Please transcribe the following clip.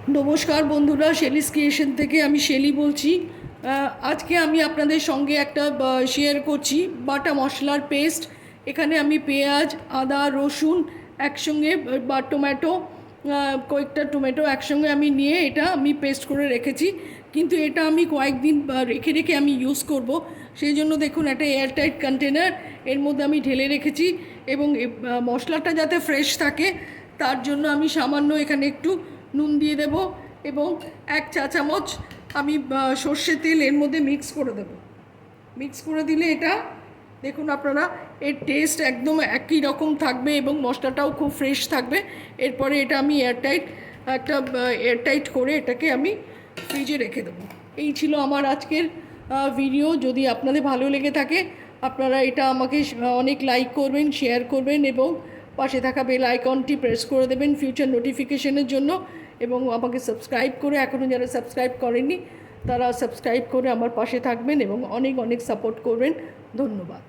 নমস্কার বন্ধুরা, Shelley's creation থেকে আমি শেলি বলছি। আজকে আমি আপনাদের সঙ্গে একটা শেয়ার করছি বাটা মশলার পেস্ট। এখানে আমি পেঁয়াজ, আদা, রসুন একসঙ্গে বা টমেটো, কয়েকটা টমেটো একসঙ্গে আমি নিয়ে এটা আমি পেস্ট করে রেখেছি। কিন্তু এটা আমি কয়েকদিন রেখে রেখে আমি ইউজ করব, সেই জন্য দেখুন একটা এয়ারটাইট কন্টেনার এর মধ্যে আমি ঢেলে রেখেছি। এবং মশলাটা যাতে ফ্রেশ থাকে তার জন্য আমি সামান্য এখানে একটু নুন দিয়ে দেব এবং 1 চা চামচ আমি সর্ষের তেল এর মধ্যে মিক্স করে দেব। মিক্স করে দিলে এটা দেখুন আপনারা, এর টেস্ট একদম একই রকম থাকবে এবং মশলাটাও খুব ফ্রেশ থাকবে। এরপরে এটা আমি এয়ারটাইট করে এটাকে আমি ফ্রিজে রেখে দেবো। এই ছিল আমার আজকের ভিডিও। যদি আপনাদের ভালো লেগে থাকে আপনারা এটা আমাকে অনেক লাইক করবেন, শেয়ার করবেন এবং পাশে থাকা বেল আইকনটি প্রেস করে দেবেন ফিউচার নোটিফিকেশনের জন্য। এবং আমাকে সাবস্ক্রাইব করে, এখনও যারা সাবস্ক্রাইব করেননি তারা সাবস্ক্রাইব করে আমার পাশে থাকবেন এবং অনেক অনেক সাপোর্ট করবেন। ধন্যবাদ।